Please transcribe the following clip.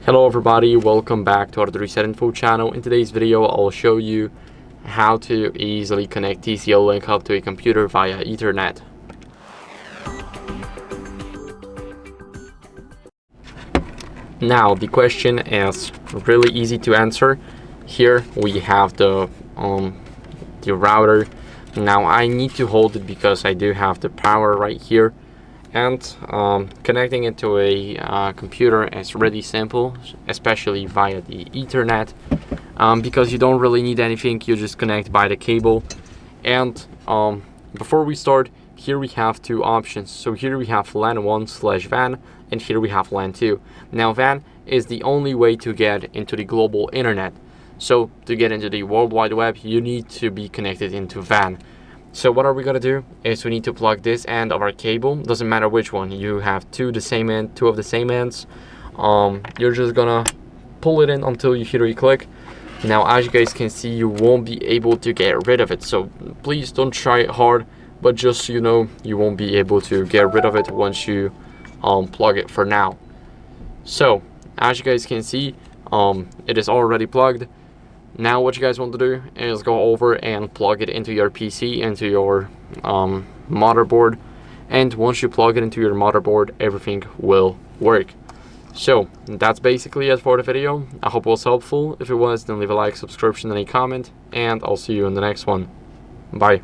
Hello everybody, welcome back to HardReset.Info channel. In today's video, I'll show you how to easily connect TCL Linkhub to a computer via Ethernet. Now, the question is really easy to answer. Here we have the router. Now I need to hold it because I do have the power right here. And connecting it to a computer is really simple, especially via the Ethernet, because you don't really need anything. You just connect by the cable. And before we start, here we have two options. So here we have LAN 1/WAN, and here we have LAN 2. Now WAN is the only way to get into the global internet. So to get into the World Wide Web, you need to be connected into WAN. So what are we gonna do is we need to plug this end of our cable. Doesn't matter which one. You have two of the same ends. You're just gonna pull it in until you hear a click. Now, as you guys can see, you won't be able to get rid of it. So please don't try it hard, but just so you know, you won't be able to get rid of it once you plug it for now. So as you guys can see, it is already plugged. Now what you guys want to do is go over and plug it into your PC, into your motherboard, and once you plug it into your motherboard, everything will work. So that's basically it for the video. I hope it was helpful. If it was, then leave a like, subscription, and a comment, and I'll see you in the next one. Bye.